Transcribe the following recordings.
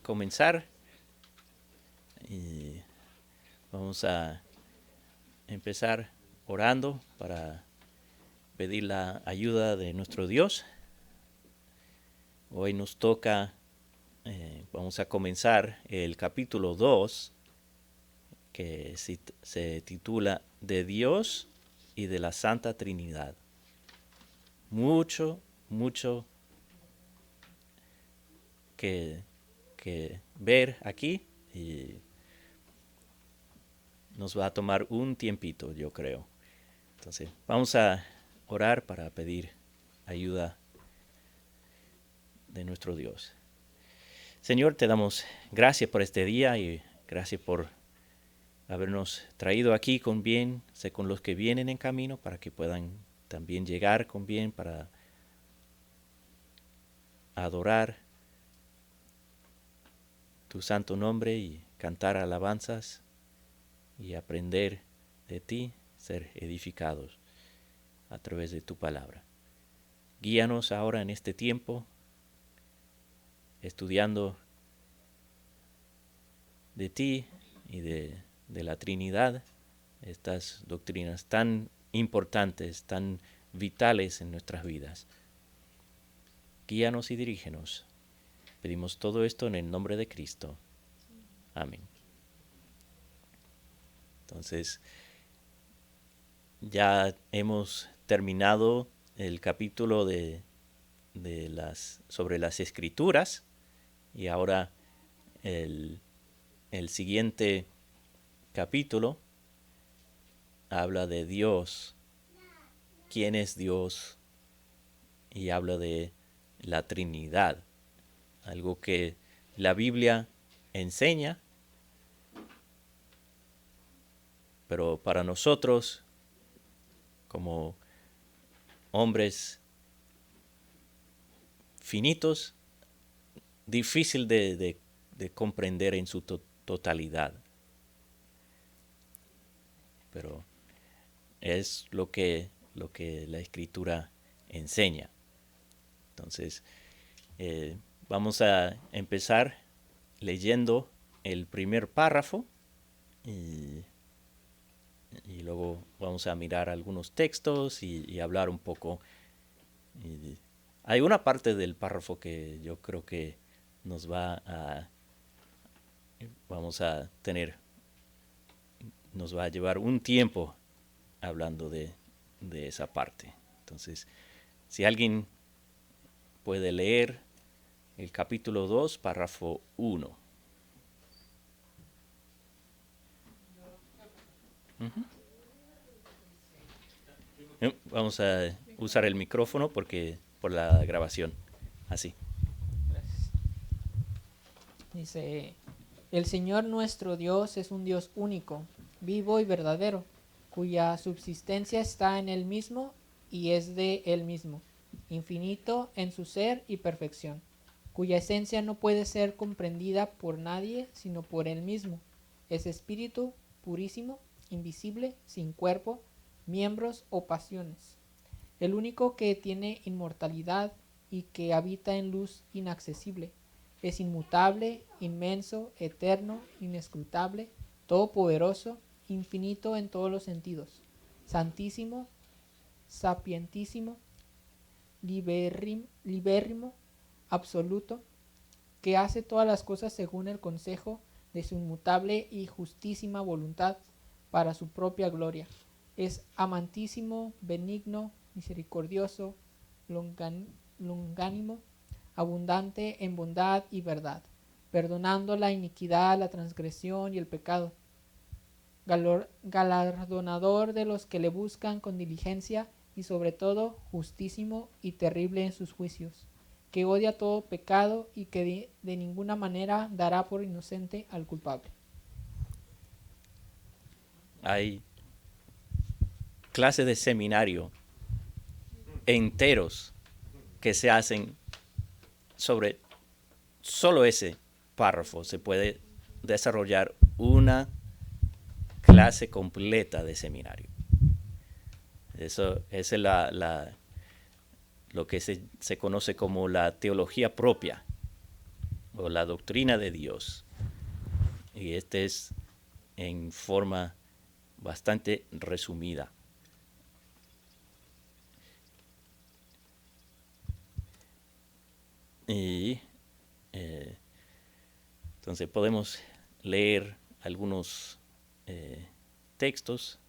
comenzar y vamos a empezar orando para pedir la ayuda de nuestro Dios. Hoy nos toca, vamos a comenzar el capítulo 2, que se titula De Dios y de la Santa Trinidad. Mucho que ver aquí y nos va a tomar un tiempito, yo creo. Entonces, vamos a orar para pedir ayuda de nuestro Dios. Señor, te damos gracias por este día y gracias por habernos traído aquí con bien, sé con los que vienen en camino para que puedan también llegar con bien para adorar tu santo nombre y cantar alabanzas y aprender de ti, ser edificados a través de tu palabra. Guíanos ahora en este tiempo, estudiando de ti y de la Trinidad, estas doctrinas tan importantes, tan vitales en nuestras vidas. Guíanos y dirígenos. Pedimos todo esto en el nombre de Cristo. Amén. Entonces, ya hemos terminado el capítulo sobre las Escrituras y ahora el siguiente capítulo habla de Dios, quién es Dios, y habla de la Trinidad, algo que la Biblia enseña, pero para nosotros, como hombres finitos, difícil de comprender en su totalidad. Pero es lo que la Escritura enseña. Entonces, vamos a empezar leyendo el primer párrafo y luego vamos a mirar algunos textos y hablar un poco. Y hay una parte del párrafo que yo creo que nos va a llevar un tiempo hablando de esa parte. Entonces, si alguien puede leer el capítulo 2, párrafo 1. Vamos a usar el micrófono por la grabación. Así. Dice, el Señor nuestro Dios es un Dios único, vivo y verdadero, cuya subsistencia está en Él mismo y es de Él mismo, infinito en su ser y perfección, cuya esencia no puede ser comprendida por nadie sino por Él mismo. Es espíritu purísimo, invisible, sin cuerpo, miembros o pasiones. El único que tiene inmortalidad y que habita en luz inaccesible. Es inmutable, inmenso, eterno, inescrutable, todopoderoso, infinito en todos los sentidos, santísimo, sapientísimo, libérrimo, absoluto, que hace todas las cosas según el consejo de su inmutable y justísima voluntad para su propia gloria. Es amantísimo, benigno, misericordioso, longánimo, abundante en bondad y verdad, perdonando la iniquidad, la transgresión y el pecado, galardonador de los que le buscan con diligencia y sobre todo justísimo y terrible en sus juicios, que odia todo pecado y que de ninguna manera dará por inocente al culpable. Hay clases de seminario enteros que se hacen sobre solo ese párrafo. Se puede desarrollar una clase completa de seminario. Eso es lo que se conoce como la teología propia. o la doctrina de Dios. Y este es en forma bastante resumida. Y entonces podemos leer algunos textos.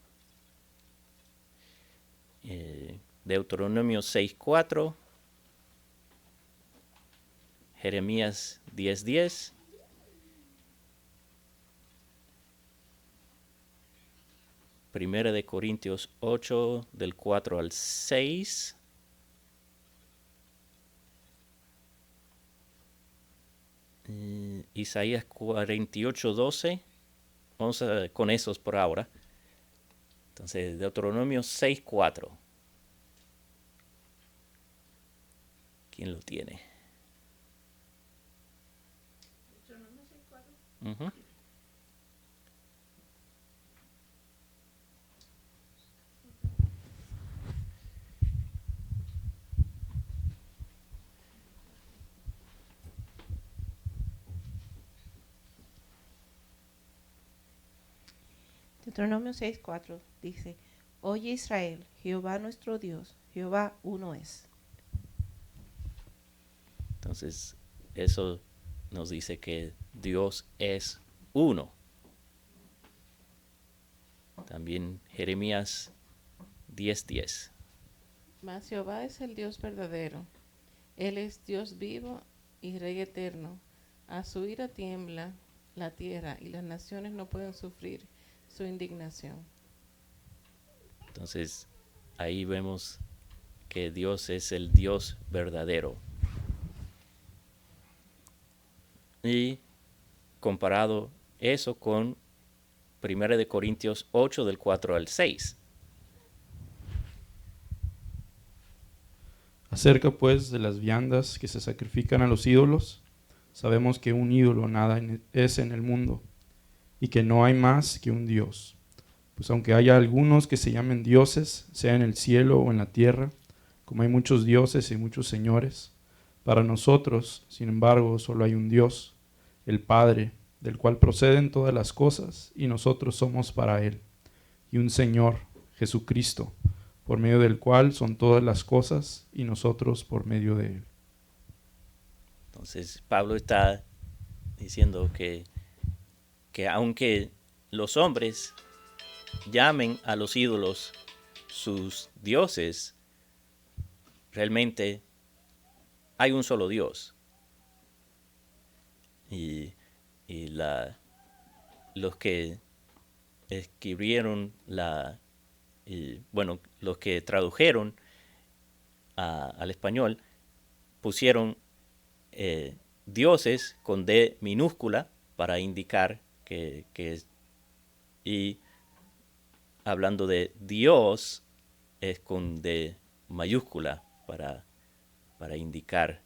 Deuteronomio 6:4, Jeremías 10:10, Primera de Corintios 8 del 4 al 6, Isaías 48:12. Vamos con esos por ahora. Entonces, Deuteronomio 6:4. ¿Quién lo tiene? Deuteronomio 6:4. Uh-huh. Deuteronomio 6:4 dice: Oye Israel, Jehová nuestro Dios, Jehová uno es. Entonces, eso nos dice que Dios es uno. También Jeremías 10:10. Mas Jehová es el Dios verdadero. Él es Dios vivo y Rey eterno. A su ira tiembla la tierra y las naciones no pueden sufrir su indignación. Entonces, ahí vemos que Dios es el Dios verdadero. Y comparado eso con 1 de Corintios 8 del 4 al 6. Acerca pues de las viandas que se sacrifican a los ídolos, sabemos que un ídolo nada es en el mundo, y que no hay más que un Dios. Pues aunque haya algunos que se llamen dioses, sea en el cielo o en la tierra, como hay muchos dioses y muchos señores, para nosotros, sin embargo, solo hay un Dios, el Padre, del cual proceden todas las cosas, y nosotros somos para Él, y un Señor, Jesucristo, por medio del cual son todas las cosas, y nosotros por medio de Él. Entonces, Pablo está diciendo que aunque los hombres llamen a los ídolos sus dioses, realmente hay un solo Dios. Y los que escribieron los que tradujeron al español pusieron dioses con D minúscula para indicar que es, y hablando de Dios es con D mayúscula para indicar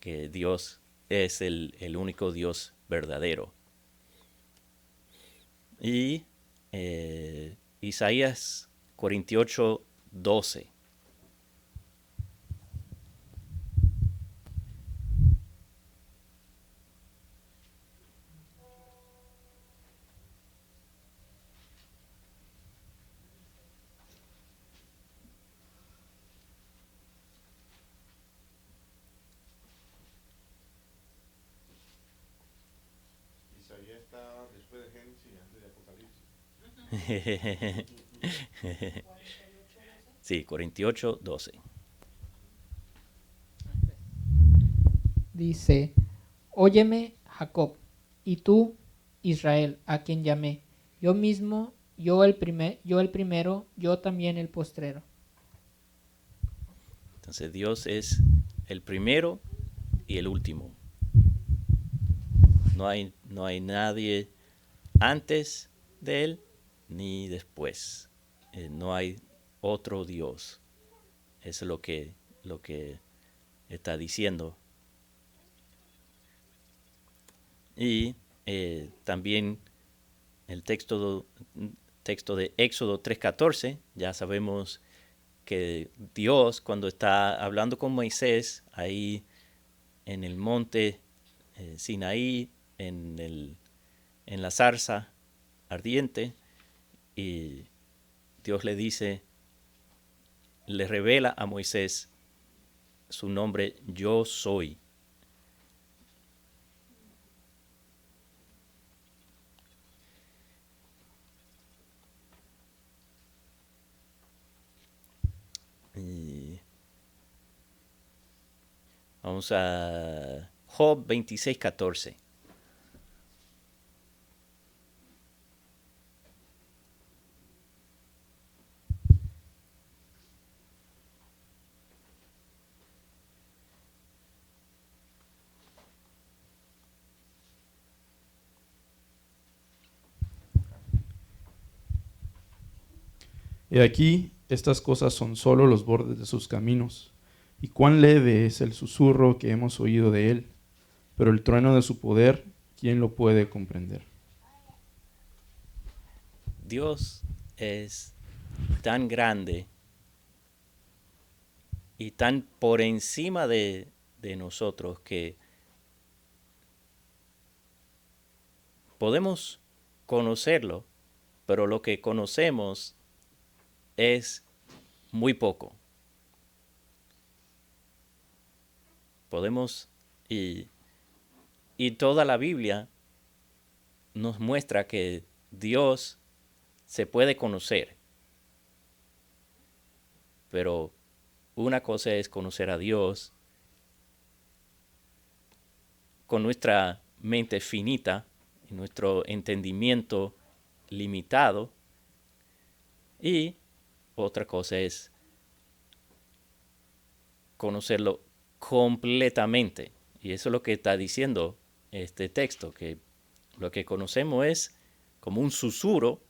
que Dios es el único Dios verdadero. Y Isaías 48:12. Isaías está después de Génesis y antes de Apocalipsis. Sí, 48:12. Dice, óyeme, Jacob, y tú, Israel, a quien llamé. Yo mismo, yo el primero, yo también el postrero. Entonces Dios es el primero y el último. No hay nadie antes de Él ni después. No hay otro Dios. Eso es lo que está diciendo. Y también el texto de Éxodo 3:14, ya sabemos que Dios, cuando está hablando con Moisés ahí en el monte Sinaí, en la zarza ardiente, y Dios le dice, le revela a Moisés su nombre, Yo soy. Y vamos a Job 26:14. He aquí, estas cosas son solo los bordes de sus caminos, y cuán leve es el susurro que hemos oído de él, pero el trueno de su poder, ¿quién lo puede comprender? Dios es tan grande y tan por encima de nosotros que podemos conocerlo, pero lo que conocemos es muy poco. Podemos, y toda la Biblia nos muestra que Dios se puede conocer, pero una cosa es conocer a Dios con nuestra mente finita y nuestro entendimiento limitado, y otra cosa es conocerlo completamente. Y eso es lo que está diciendo este texto, que lo que conocemos es como un susurro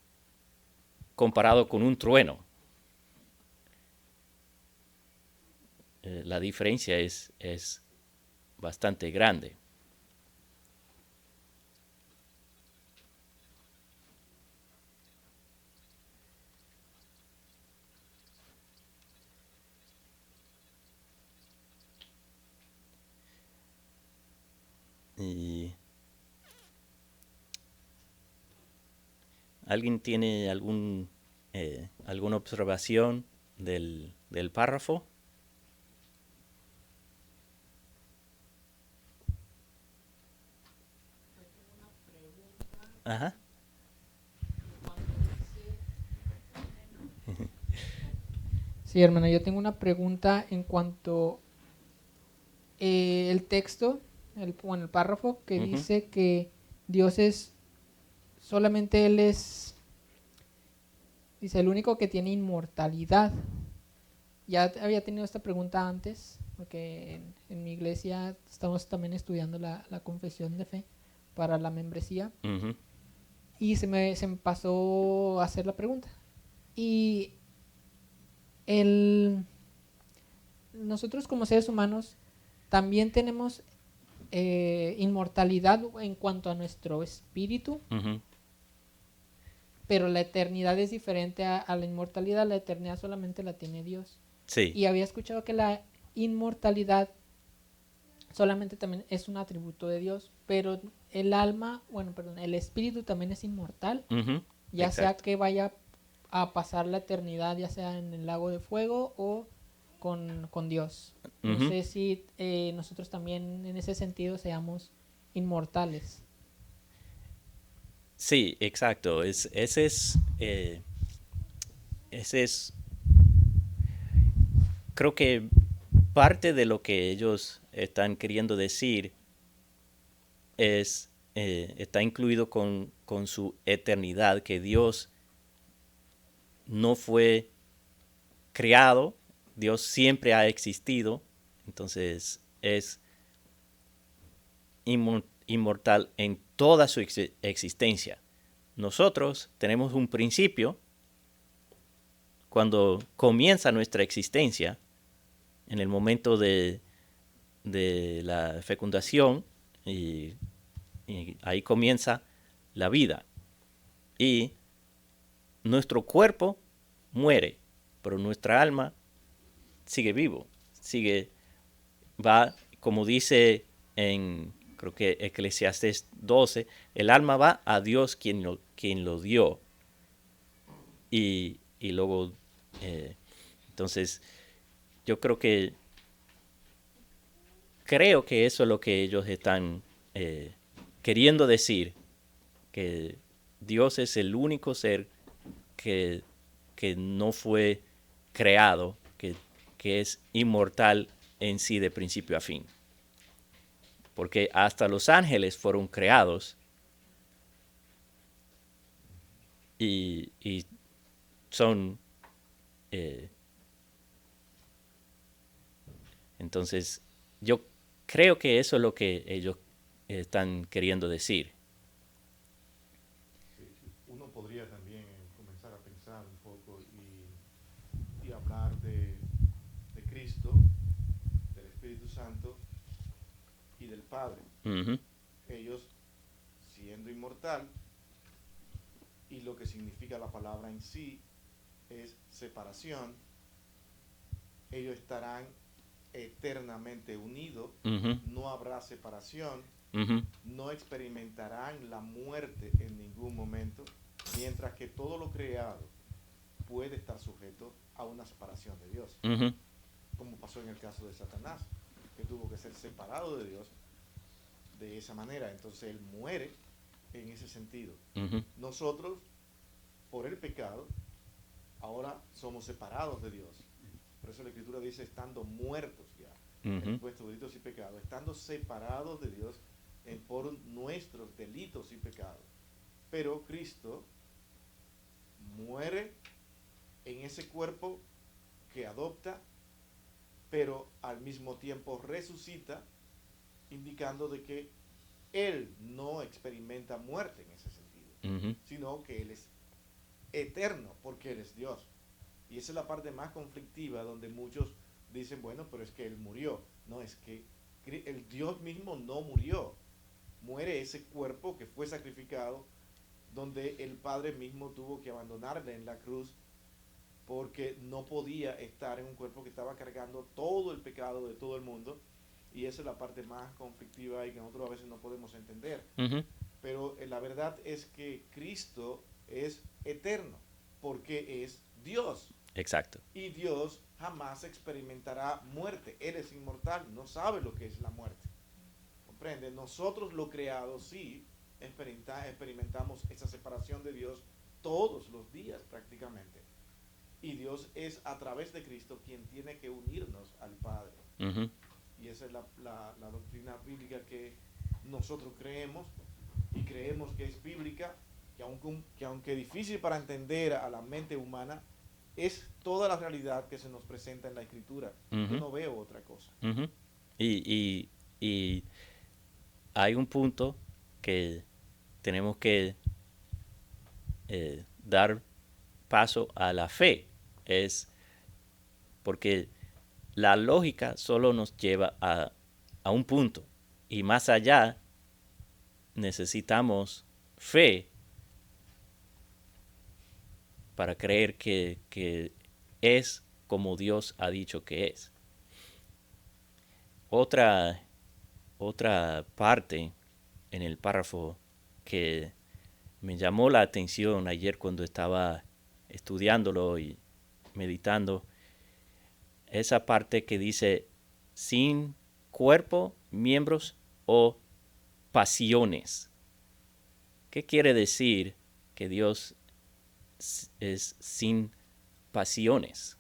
comparado con un trueno. La diferencia es bastante grande. Y ¿alguien tiene alguna observación del párrafo? Ajá. Sí, hermano, yo tengo una pregunta en cuanto el texto, el párrafo que Ujú. dice que Dios es, solamente Él es, dice, el único que tiene inmortalidad. Ya había tenido esta pregunta antes, porque en mi iglesia estamos también estudiando la confesión de fe para la membresía, Ujú. y se me pasó a hacer la pregunta. Y nosotros como seres humanos también tenemos inmortalidad en cuanto a nuestro espíritu, Ujú. pero la eternidad es diferente a la inmortalidad. La eternidad solamente la tiene Dios. Sí. Y había escuchado que la inmortalidad solamente también es un atributo de Dios, pero el alma, el espíritu también es inmortal, Ujú. ya sea Exacto. que vaya a pasar la eternidad, ya sea en el lago de fuego o con Dios. No Ujú. sé si nosotros también en ese sentido seamos inmortales. Sí, exacto. Ese es, creo que parte de lo que ellos están queriendo decir está incluido con su eternidad, que Dios no fue creado, Dios siempre ha existido, entonces es inmortal en toda su existencia. Nosotros tenemos un principio cuando comienza nuestra existencia, en el momento de la fecundación, y ahí comienza la vida. Y nuestro cuerpo muere, pero nuestra alma sigue vivo, va, como dice en creo que Eclesiastés 12, el alma va a Dios quien lo dio. Y luego, entonces, yo creo que eso es lo que ellos están queriendo decir, que Dios es el único ser que no fue creado, que es inmortal en sí de principio a fin. Porque hasta los ángeles fueron creados y son... entonces, yo creo que eso es lo que ellos están queriendo decir. Sí, uno podría también comenzar a pensar un poco y hablar de Cristo, del Espíritu Santo y del Padre. Ujú, Ellos siendo inmortal, y lo que significa la palabra en sí es separación, ellos estarán eternamente unidos, ujú, no habrá separación, ujú, no experimentarán la muerte en ningún momento, mientras que todo lo creado puede estar sujeto a una separación de Dios, ujú, como pasó en el caso de Satanás, que tuvo que ser separado de Dios de esa manera. Entonces él muere en ese sentido. ujú, Nosotros, por el pecado, ahora somos separados de Dios. Por eso la Escritura dice, estando muertos ya en ujú, vuestros delitos y pecados, estando separados de Dios por nuestros delitos y pecados. Pero Cristo muere en ese cuerpo que adopta, pero al mismo tiempo resucita, indicando de que Él no experimenta muerte en ese sentido, ujú, sino que Él es eterno, porque Él es Dios. Y esa es la parte más conflictiva, donde muchos dicen, bueno, pero es que Él murió. No, es que el Dios mismo no murió. Muere ese cuerpo que fue sacrificado, donde el Padre mismo tuvo que abandonarle en la cruz, porque no podía estar en un cuerpo que estaba cargando todo el pecado de todo el mundo. Y esa es la parte más conflictiva y que nosotros a veces no podemos entender. ujú. Pero la verdad es que Cristo es eterno, porque es Dios. Exacto. Y Dios jamás experimentará muerte. Él es inmortal, no sabe lo que es la muerte. ¿Comprende? Nosotros los creados sí experimentamos esa separación de Dios todos los días prácticamente. Y Dios es a través de Cristo quien tiene que unirnos al Padre. Ujú, Y esa es la doctrina bíblica que nosotros creemos, y creemos que es bíblica, que aunque difícil para entender a la mente humana, es toda la realidad que se nos presenta en la Escritura. Yo ujú, no veo otra cosa. ujú. Y hay un punto que tenemos que dar paso a la fe. Es porque la lógica solo nos lleva a un punto. Y más allá necesitamos fe para creer que es como Dios ha dicho que es. Otra parte en el párrafo que me llamó la atención ayer cuando estaba estudiándolo y meditando, esa parte que dice sin cuerpo, miembros o pasiones. ¿Qué quiere decir que Dios es sin pasiones?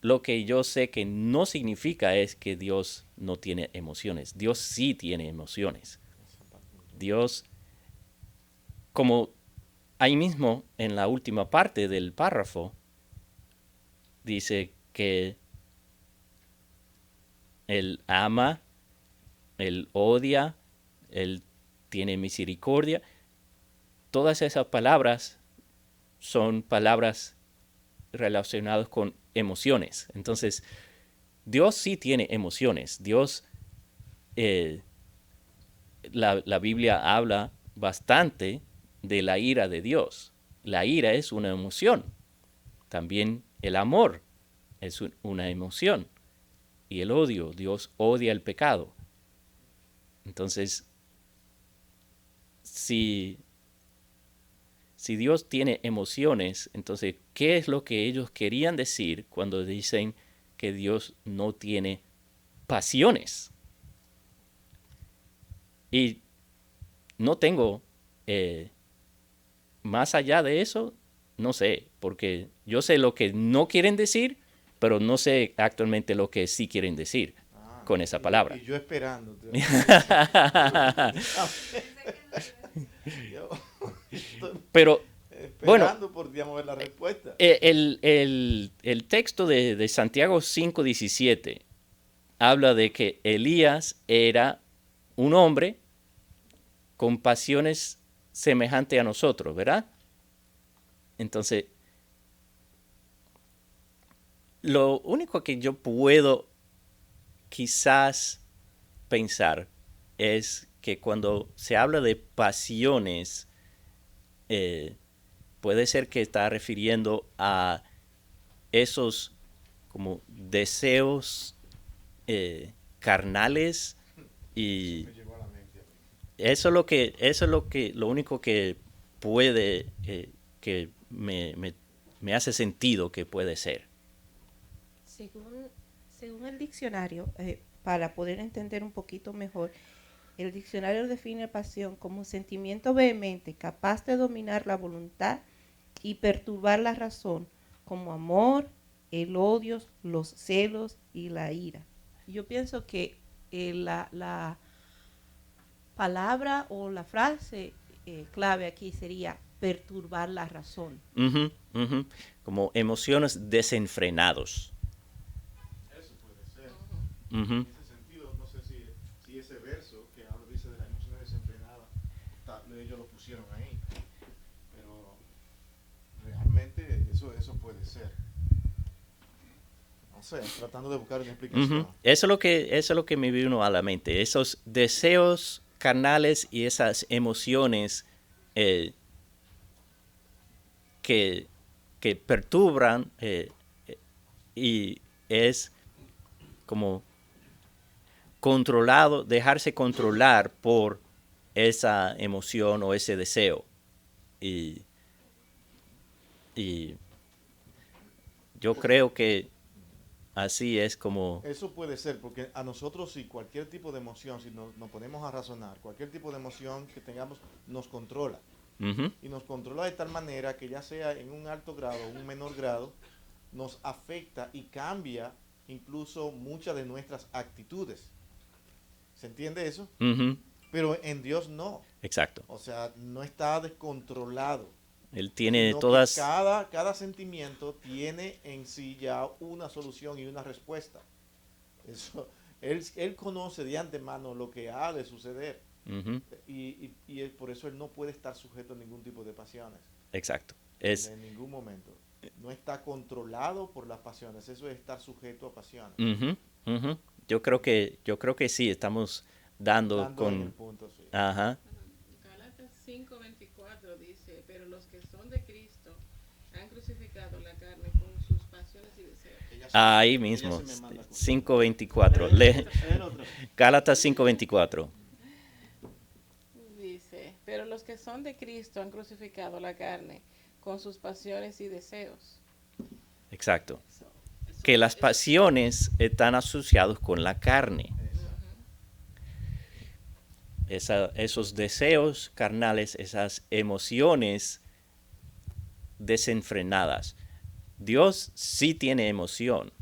Lo que yo sé que no significa es que Dios no tiene emociones. Dios sí tiene emociones. Dios, como ahí mismo en la última parte del párrafo, dice que Él ama, Él odia, Él tiene misericordia. Todas esas palabras son palabras relacionadas con emociones. Entonces, Dios sí tiene emociones. Dios, la Biblia habla bastante de la ira de Dios. La ira es una emoción. También el amor es una emoción. Y el odio, Dios odia el pecado. Entonces, si Dios tiene emociones, entonces, ¿qué es lo que ellos querían decir cuando dicen que Dios no tiene pasiones? Y no tengo, más allá de eso, no sé, porque yo sé lo que no quieren decir, pero no sé actualmente lo que sí quieren decir con esa palabra. Y yo esperando. Yo estoy Pero bueno, esperando por, digamos, ver la respuesta. el texto de Santiago 5:17 habla de que Elías era un hombre con pasiones semejantes a nosotros, ¿verdad? Entonces, lo único que yo puedo quizás pensar es que cuando se habla de pasiones, puede ser que está refiriendo a esos como deseos carnales, y Me llegó a la mente. lo único que puede, que me hace sentido que puede ser. Según el diccionario, para poder entender un poquito mejor, el diccionario define pasión como un sentimiento vehemente capaz de dominar la voluntad y perturbar la razón, como amor, el odio, los celos y la ira. Yo pienso que la palabra o la frase clave aquí sería perturbar la razón. Ujú, ujú. Como emociones desenfrenados. Eso puede ser. Ujú. En ese sentido, no sé si ese verso que ahora dice de las emociones desenfrenadas, ellos lo pusieron ahí. Pero realmente eso puede ser. No sé, tratando de buscar una explicación. Ujú. Eso es lo que me vino a la mente. Esos deseos carnales y esas emociones eh, que perturban, y es como controlado, dejarse controlar por esa emoción o ese deseo. Y yo creo que así es como... Eso puede ser, porque a nosotros sí, cualquier tipo de emoción, si nos ponemos a razonar, cualquier tipo de emoción que tengamos nos controla. Ujú, Y nos controla de tal manera que ya sea en un alto grado o un menor grado, nos afecta y cambia incluso muchas de nuestras actitudes. ¿Se entiende eso? ujú, Pero en Dios no. exacto. O sea, no está descontrolado. Él tiene Sino que todas... cada sentimiento tiene en sí ya una solución y una respuesta. Eso, él conoce de antemano lo que ha de suceder. Ujú, Y por eso él no puede estar sujeto a ningún tipo de pasiones. exacto. Es... En ningún momento. No está controlado por las pasiones. Eso es estar sujeto a pasiones. ujú, ujú. Yo creo que sí, estamos dando Dando en el con... punto, sí. Ajá. Gálatas 5:24 dice, pero los que son de Cristo han crucificado la carne con sus pasiones y deseos. Ahí mismo, 5:24. Gálatas 5:24. Dice, pero los que son de Cristo han crucificado la carne con sus pasiones y deseos. Exacto. Que las pasiones están asociadas con la carne. Esos deseos carnales, esas emociones desenfrenadas. Dios sí tiene emoción,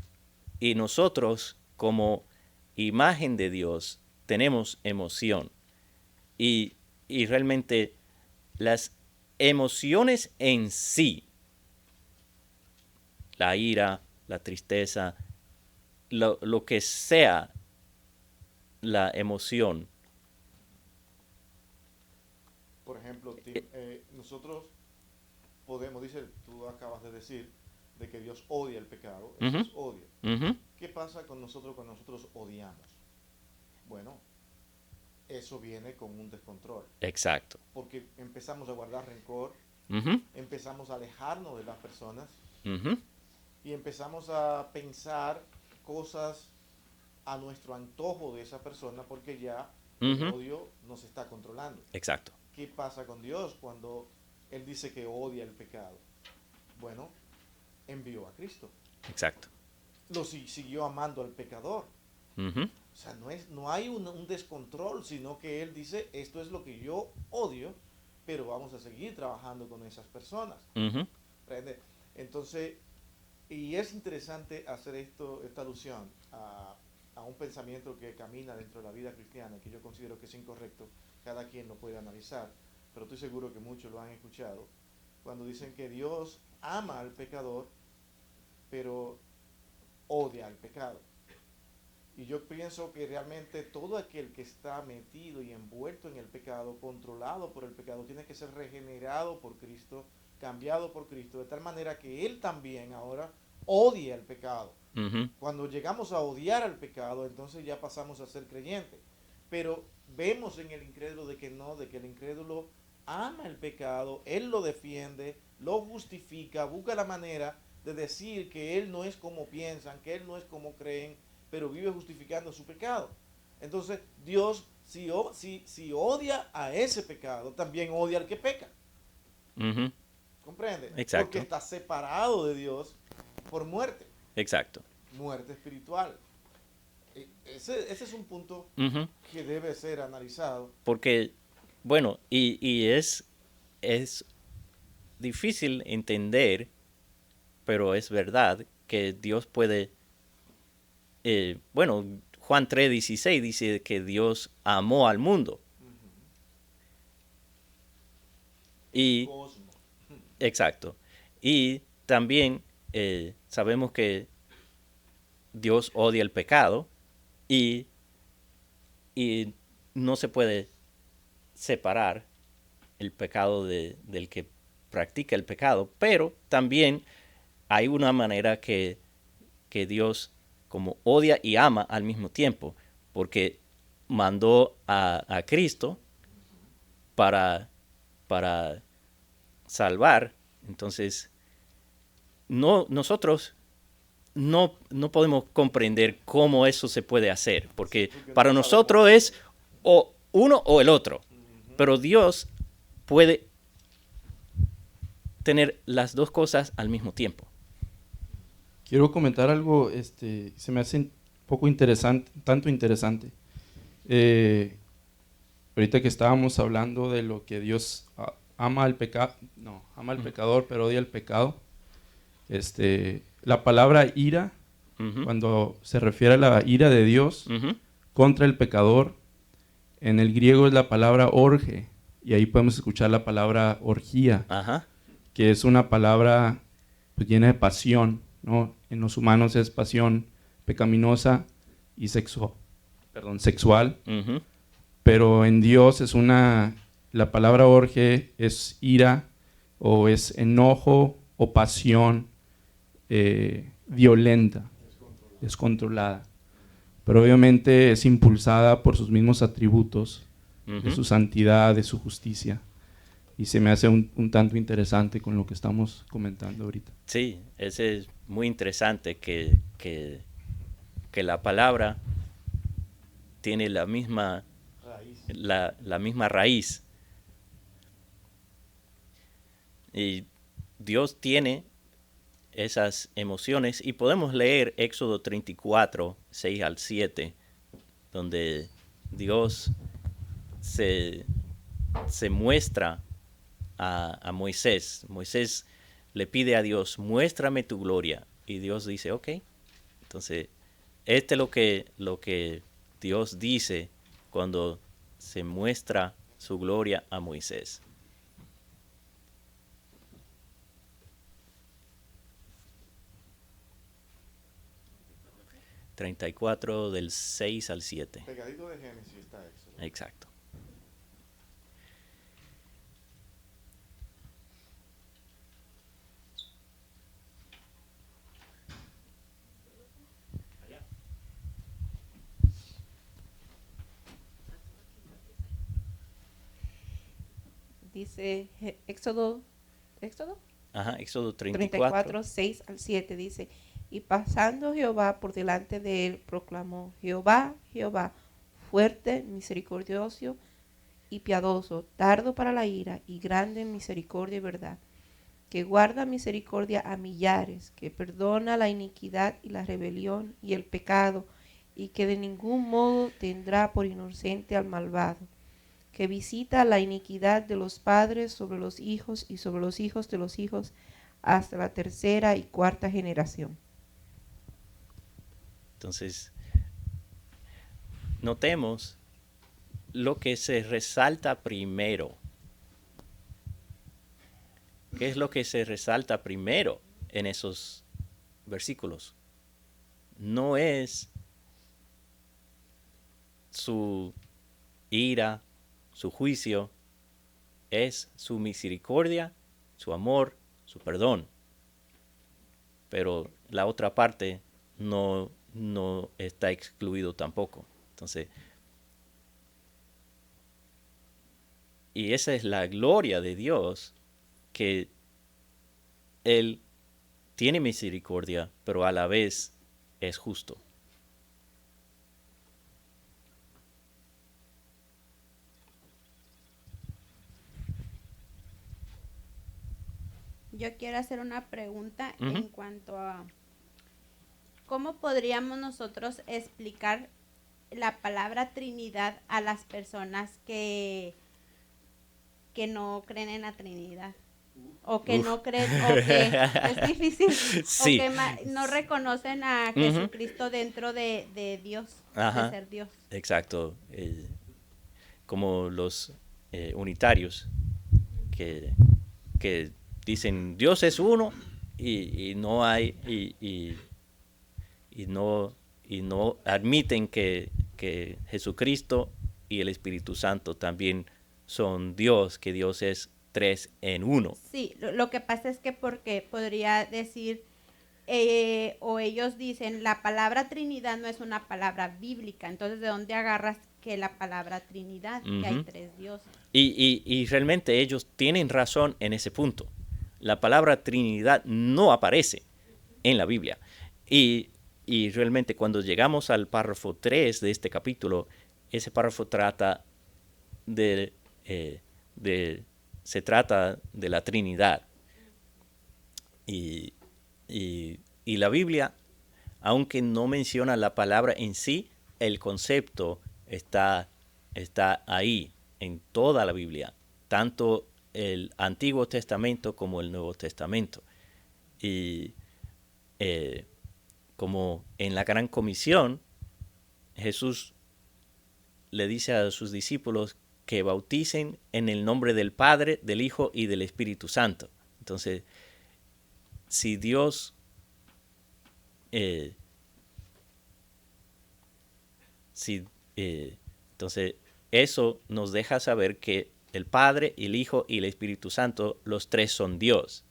y nosotros como imagen de Dios tenemos emoción. Y realmente las emociones en sí, la ira, la tristeza, lo que sea la emoción. Por ejemplo, nosotros podemos, tú acabas de decir, de que Dios odia el pecado. Eso Ujú. es odio. Ujú, ¿Qué pasa con nosotros cuando nosotros odiamos? Bueno, eso viene con un descontrol. exacto. Porque empezamos a guardar rencor, Ujú, empezamos a alejarnos de las personas ujú, y empezamos a pensar cosas a nuestro antojo de esa persona porque ya El Ujú. odio nos está controlando. Exacto. ¿Qué pasa con Dios cuando Él dice que odia el pecado? Bueno, envió a Cristo. Exacto. Siguió amando al pecador. Ujú. O sea, no hay un descontrol, sino que Él dice, esto es lo que yo odio, pero vamos a seguir trabajando con esas personas. Ujú. ¿Comprende? Entonces, y es interesante hacer esta alusión a un pensamiento que camina dentro de la vida cristiana, que yo considero que es incorrecto, cada quien lo puede analizar, pero estoy seguro que muchos lo han escuchado, cuando dicen que Dios ama al pecador, pero odia al pecado. Y yo pienso que realmente todo aquel que está metido y envuelto en el pecado, controlado por el pecado, tiene que ser regenerado por Cristo, cambiado por Cristo, de tal manera que Él también ahora odia el pecado. Ujú. Cuando llegamos a odiar al pecado, entonces ya pasamos a ser creyentes. Pero vemos en el incrédulo de que no, de que el incrédulo ama el pecado, él lo defiende, lo justifica, busca la manera de decir que él no es como piensan, que él no es como creen, pero vive justificando su pecado. Entonces Dios, si odia a ese pecado, también odia al que peca. Ujú. ¿Comprende? Exacto. Porque está separado de Dios por muerte, Exacto. muerte espiritual. Ese es un punto Ujú. que debe ser analizado. Porque, bueno, y es difícil entender, pero es verdad que Dios puede, bueno, Juan 3:16 dice que Dios amó al mundo. Y, Cosmo. exacto. Y también sabemos que Dios odia el pecado y, y no se puede separar el pecado del que practica el pecado, pero también hay una manera que Dios como odia y ama al mismo tiempo, porque mandó a Cristo para salvar. Entonces, nosotros no podemos comprender cómo eso se puede hacer, porque Porque para no nosotros sabemos. es o uno o el otro, pero Dios puede tener las dos cosas al mismo tiempo. Quiero comentar algo, se me hace un poco interesante, tanto interesante. Ahorita que estábamos hablando de lo que Dios ama al pecado, no, ama al pecador, pero odia el pecado. La palabra ira, Ujú. cuando se refiere a la ira de Dios Ujú. contra el pecador, en el griego es la palabra orge, y ahí podemos escuchar la palabra orgía, Ajá. que es una palabra pues, llena de pasión, ¿no? En los humanos es pasión pecaminosa y sexual, Ujú. pero en Dios la palabra orge es ira o es enojo o pasión violenta, descontrolada, pero obviamente es impulsada por sus mismos atributos, de Ujú. su santidad, de su justicia. Y se me hace un tanto interesante con lo que estamos comentando ahorita. Sí, ese es muy interesante que la palabra tiene la misma, Raíz. la misma raíz. Y Dios tiene esas emociones y podemos leer Éxodo 34, 6 al 7, donde Dios se muestra a Moisés. Moisés le pide a Dios, muéstrame tu gloria. Y Dios dice, ok. Entonces, este es lo que Dios dice cuando se muestra su gloria a Moisés. 34 del 6 al 7. Pegadito de Génesis está Éxodo. Exacto. Dice Éxodo Ajá, Éxodo 34, 6 al 7, dice, y pasando Jehová por delante de él, proclamó, Jehová, Jehová, fuerte, misericordioso y piadoso, tardo para la ira y grande en misericordia y verdad, que guarda misericordia a millares, que perdona la iniquidad y la rebelión y el pecado, y que de ningún modo tendrá por inocente al malvado, que visita la iniquidad de los padres sobre los hijos y sobre los hijos de los hijos hasta la tercera y cuarta generación. Entonces, notemos lo que se resalta primero. ¿Qué es lo que se resalta primero en esos versículos? No es su ira, su juicio, es su misericordia, su amor, su perdón. Pero la otra parte no está excluido tampoco. Entonces, y esa es la gloria de Dios, que Él tiene misericordia, pero a la vez es justo. Yo quiero hacer una pregunta Ujú. en cuanto a cómo podríamos nosotros explicar la palabra Trinidad a las personas que no creen en la Trinidad. O que Uf. no creen, o que es difícil, Sí. o que no reconocen a Ujú. Jesucristo dentro de Dios, Ajá. de ser Dios. Exacto. Como los unitarios que dicen Dios es uno y no hay y no admiten que Jesucristo y el Espíritu Santo también son Dios, que Dios es 3 en 1. Sí, lo que pasa es que porque podría decir, o ellos dicen, la palabra Trinidad no es una palabra bíblica, entonces ¿de dónde agarras que la palabra Trinidad, que hay Ujú. 3 dioses? Y realmente ellos tienen razón en ese punto. La palabra Trinidad no aparece en la Biblia. Y realmente cuando llegamos al párrafo 3 de este capítulo, ese párrafo trata se trata de la Trinidad. Y la Biblia, aunque no menciona la palabra en sí, el concepto está ahí en toda la Biblia, tanto el Antiguo Testamento como el Nuevo Testamento. Y como en la Gran Comisión, Jesús le dice a sus discípulos que bauticen en el nombre del Padre, del Hijo y del Espíritu Santo. Entonces, si Dios entonces eso nos deja saber que el Padre, el Hijo y el Espíritu Santo, los 3 son Dios.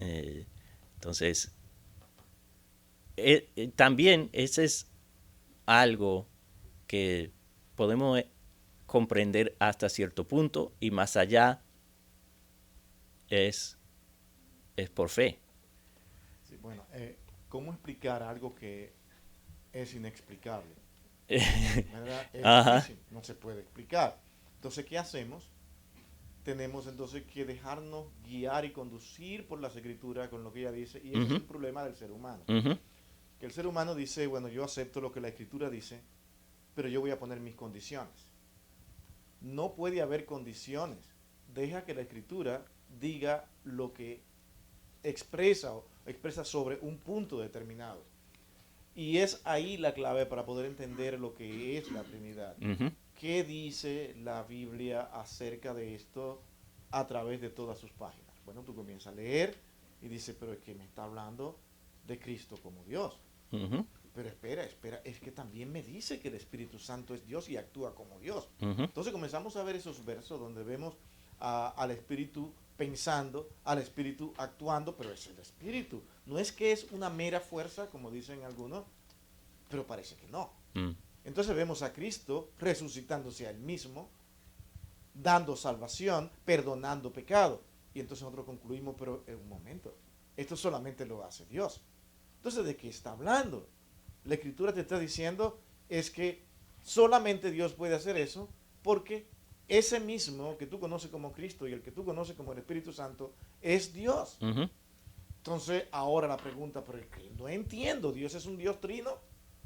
Entonces, también ese es algo que podemos comprender hasta cierto punto, y más allá es por fe. Sí, bueno, ¿cómo explicar algo que es inexplicable? ¿Verdad? Es Ajá. difícil, no se puede explicar. Entonces, ¿qué hacemos? Tenemos entonces que dejarnos guiar y conducir por las escrituras con lo que ella dice, y ese es el problema del ser humano. Ujú. Que el ser humano dice, bueno, yo acepto lo que la escritura dice, pero yo voy a poner mis condiciones. No puede haber condiciones. Deja que la escritura diga lo que expresa sobre un punto determinado. Y es ahí la clave para poder entender lo que es la Trinidad. Ujú. ¿Qué dice la Biblia acerca de esto a través de todas sus páginas? Bueno, tú comienzas a leer y dices, pero es que me está hablando de Cristo como Dios. Ujú. Pero espera, es que también me dice que el Espíritu Santo es Dios y actúa como Dios. Ujú. Entonces comenzamos a ver esos versos donde vemos al Espíritu pensando, al Espíritu actuando, pero es el Espíritu. No es que es una mera fuerza, como dicen algunos, pero parece que no. Mm. Entonces vemos a Cristo resucitándose a Él mismo, dando salvación, perdonando pecado. Y entonces nosotros concluimos, pero en un momento, esto solamente lo hace Dios. Entonces, ¿de qué está hablando? La Escritura te está diciendo es que solamente Dios puede hacer eso porque ese mismo que tú conoces como Cristo y el que tú conoces como el Espíritu Santo es Dios. Ujú. Entonces, ahora la pregunta, pero es que no entiendo, ¿Dios es un Dios trino?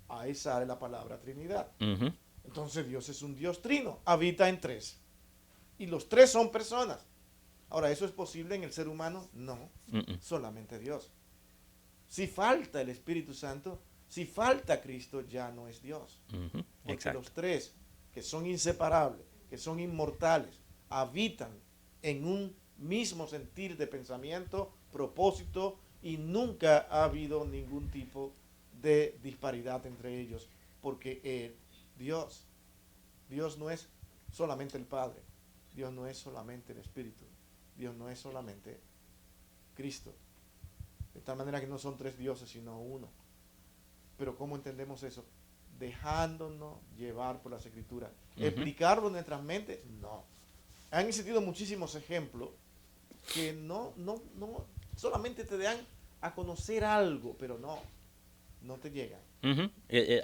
Ahí sale la palabra Trinidad. Ujú. Entonces, Dios es un Dios trino, habita en tres. Y los tres son personas. Ahora, ¿eso es posible en el ser humano? No, Mm-mm. solamente Dios. Si falta el Espíritu Santo, si falta Cristo, ya no es Dios. Ujú. Porque Exacto. los tres, que son inseparables, que son inmortales, habitan en un mismo sentir de pensamiento, propósito, y nunca ha habido ningún tipo de disparidad entre ellos, porque Dios no es solamente el Padre, Dios no es solamente el Espíritu, Dios no es solamente Cristo. De tal manera que no son tres dioses, sino uno. Pero ¿cómo entendemos eso? Dejándonos llevar por las Escrituras. Ujú. ¿Explicarlo en nuestras mentes? No. Han existido muchísimos ejemplos que no solamente te dan a conocer algo, pero no te llegan. Ujú.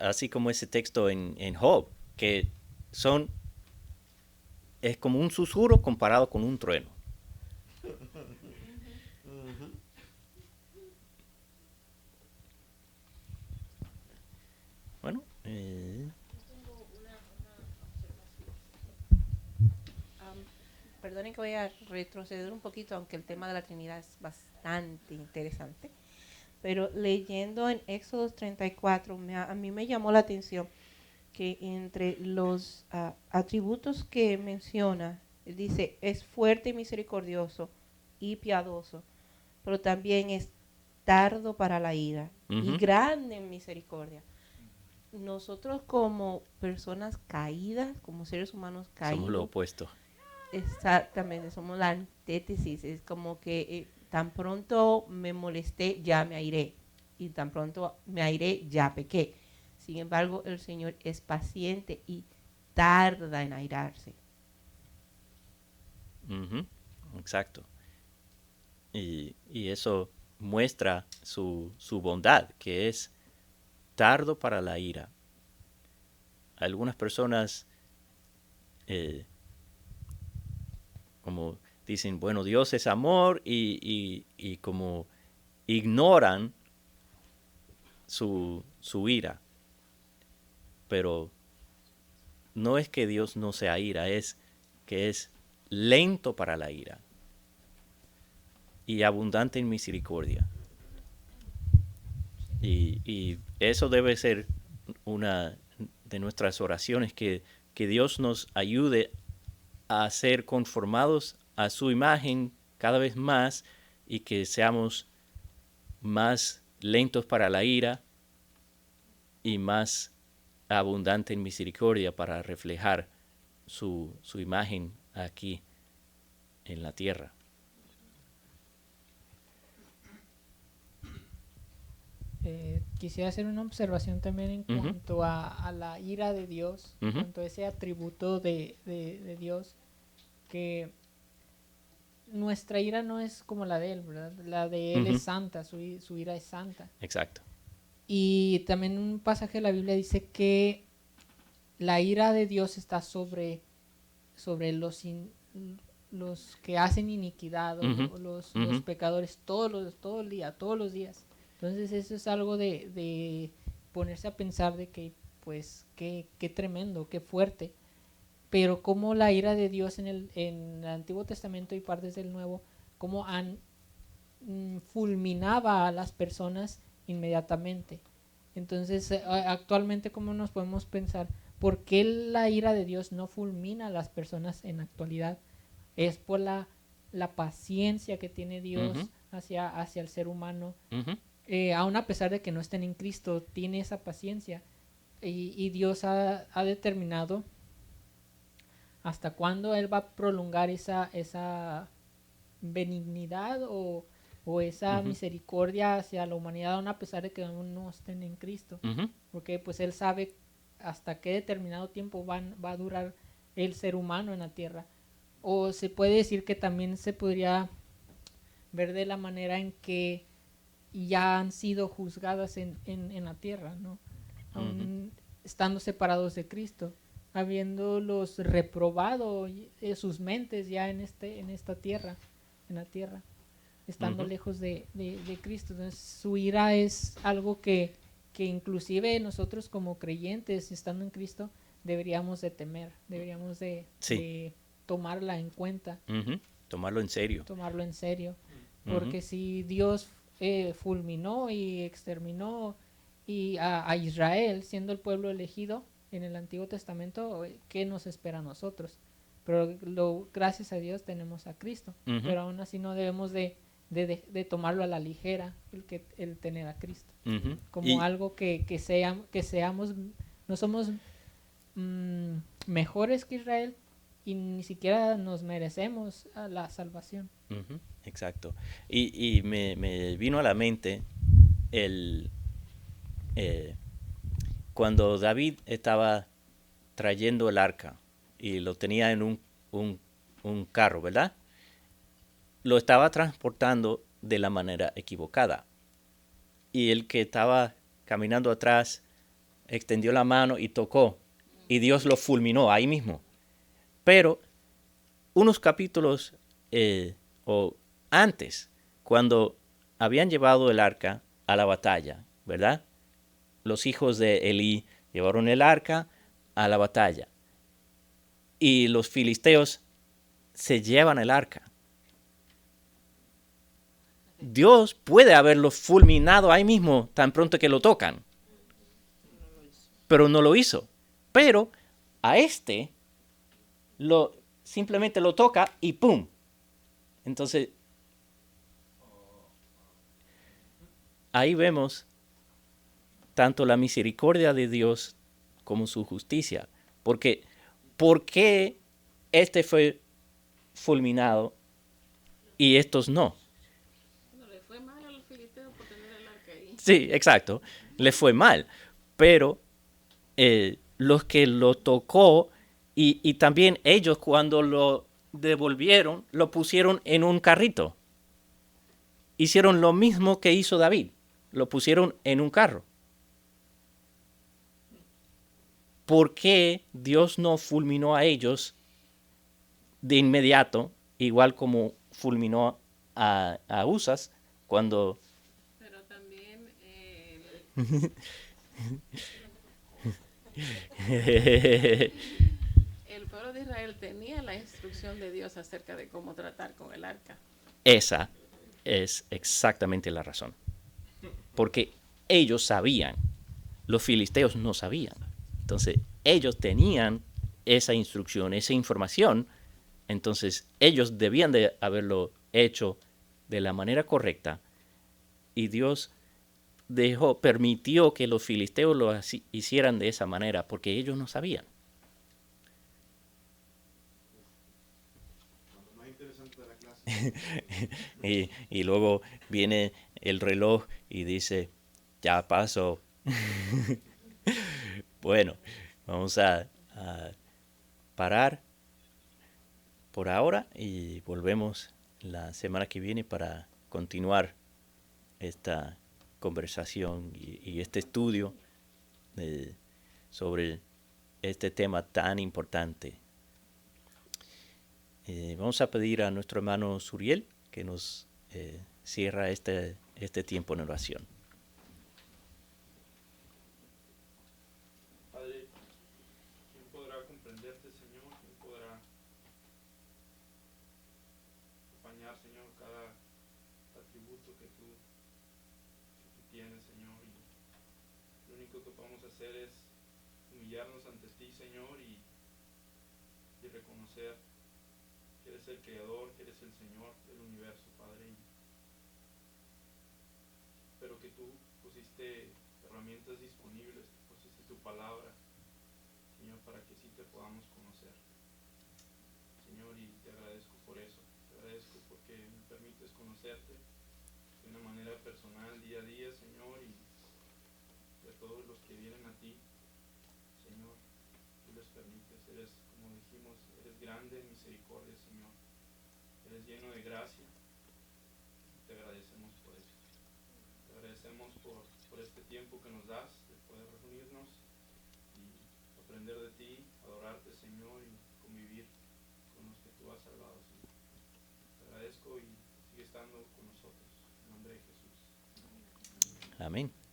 Así como ese texto en Job, que es como un susurro comparado con un trueno. Ujú. Bueno, Perdonen que voy a retroceder un poquito, aunque el tema de la Trinidad es bastante interesante. Pero leyendo en Éxodo 34, a mí me llamó la atención que entre los atributos que menciona, él dice, es fuerte y misericordioso y piadoso, pero también es tardo para la ira y Ujú. grande en misericordia. Nosotros como personas caídas, como seres humanos somos lo caídos, opuesto. exactamente, somos la antítesis. Es como que tan pronto me molesté, ya me airé. Y tan pronto me airé, ya pequé. Sin embargo, el Señor es paciente y tarda en airarse. Ujú. Exacto. Y eso muestra su bondad, que es tardo para la ira. Algunas personas como dicen, bueno, Dios es amor y como ignoran su ira. Pero no es que Dios no sea ira, es que es lento para la ira y abundante en misericordia. Y eso debe ser una de nuestras oraciones, que Dios nos ayude a ser conformados a su imagen cada vez más y que seamos más lentos para la ira y más abundante en misericordia para reflejar su imagen aquí en la tierra. Quisiera hacer una observación también en Ujú. cuanto a la ira de Dios, en Ujú. cuanto a ese atributo de Dios, que nuestra ira no es como la de Él, ¿verdad? La de Él Ujú. es santa, su ira es santa. Exacto. Y también un pasaje de la Biblia dice que la ira de Dios está sobre los que hacen iniquidad, o Ujú. los Ujú. pecadores todo el día, todos los días. Entonces eso es algo de ponerse a pensar de que, pues, qué tremendo, qué fuerte. Pero como la ira de Dios en el Antiguo Testamento y partes del Nuevo, como fulminaba a las personas inmediatamente. Entonces, actualmente, ¿cómo nos podemos pensar? ¿Por qué la ira de Dios no fulmina a las personas en la actualidad? Es por la paciencia que tiene Dios Ujú. hacia el ser humano. Ujú. Aun a pesar de que no estén en Cristo, tiene esa paciencia. Y Dios ha determinado hasta cuándo Él va a prolongar esa benignidad o esa Ujú. misericordia hacia la humanidad, aun a pesar de que aún no estén en Cristo. Ujú. Porque pues Él sabe hasta qué determinado tiempo va a durar el ser humano en la tierra. O se puede decir que también se podría ver de la manera en que ya han sido juzgadas en la tierra, ¿no? aún estando separados de Cristo, habiéndolos reprobado sus mentes ya en esta tierra, en la tierra, estando lejos de Cristo. Entonces, su ira es algo que inclusive nosotros como creyentes, estando en Cristo, deberíamos de temer, deberíamos de tomarla en cuenta. Tomarlo en serio. Tomarlo en serio. Porque si Dios fulminó y exterminó a Israel, siendo el pueblo elegido en el Antiguo Testamento, ¿qué nos espera a nosotros? Pero gracias a Dios tenemos a Cristo. Pero aún así no debemos de tomarlo a la ligera, el tener a Cristo. Como algo que seamos, no somos mejores que Israel y ni siquiera nos merecemos la salvación. Exacto. Y me vino a la mente cuando David estaba trayendo el arca y lo tenía en un carro, ¿verdad? Lo estaba transportando de la manera equivocada. Y el que estaba caminando atrás extendió la mano y tocó. Y Dios lo fulminó ahí mismo. Pero unos capítulos o antes, cuando habían llevado el arca a la batalla, ¿verdad? Los hijos de Elí llevaron el arca a la batalla. Y los filisteos se llevan el arca. Dios puede haberlo fulminado ahí mismo tan pronto que lo tocan. Pero no lo hizo. Pero a simplemente lo toca y ¡pum! Entonces, ahí vemos tanto la misericordia de Dios como su justicia. Porque, ¿por qué este fue fulminado y estos no? Le fue mal a los filisteos por tener el arca ahí. Sí, exacto. Le fue mal. Pero los que lo tocó y también ellos cuando lo devolvieron, lo pusieron en un carrito. Hicieron lo mismo que hizo David. Lo pusieron en un carro. ¿Por qué Dios no fulminó a ellos de inmediato, igual como fulminó a Uzas cuando... Pero también el pueblo de Israel tenía la instrucción de Dios acerca de cómo tratar con el arca. Esa es exactamente la razón. Porque ellos sabían, los filisteos no sabían. Entonces, ellos tenían esa instrucción, esa información. Entonces, ellos debían de haberlo hecho de la manera correcta. Y Dios permitió que los filisteos lo hicieran de esa manera, porque ellos no sabían. Lo más interesante de la clase. y luego viene el reloj y dice, ya pasó. Bueno, vamos a parar por ahora y volvemos la semana que viene para continuar esta conversación y este estudio sobre este tema tan importante. Vamos a pedir a nuestro hermano Suriel que nos cierra este tiempo en oración. Padre, ¿quién podrá comprenderte, Señor? ¿Quién podrá acompañar, Señor, cada atributo que tú tienes, Señor? Y lo único que podemos hacer es humillarnos ante ti, Señor, y reconocer que eres el Creador, que eres el Señor del universo, Padre. Pero que tú pusiste herramientas disponibles, pusiste tu palabra, Señor, para que sí te podamos conocer. Señor, y te agradezco por eso. Te agradezco porque me permites conocerte de una manera personal, día a día, Señor, y de todos los que vienen a ti, Señor, tú les permites. Eres, como dijimos, eres grande en misericordia, Señor. Eres lleno de gracia. Te agradecemos por eso. Te agradecemos por este tiempo que nos das de poder reunirnos reunirnos y aprender de ti, adorarte, Señor, y convivir con los que tú has salvado, Señor. Te agradezco y sigue estando con nosotros. En nombre de Jesús. Amén.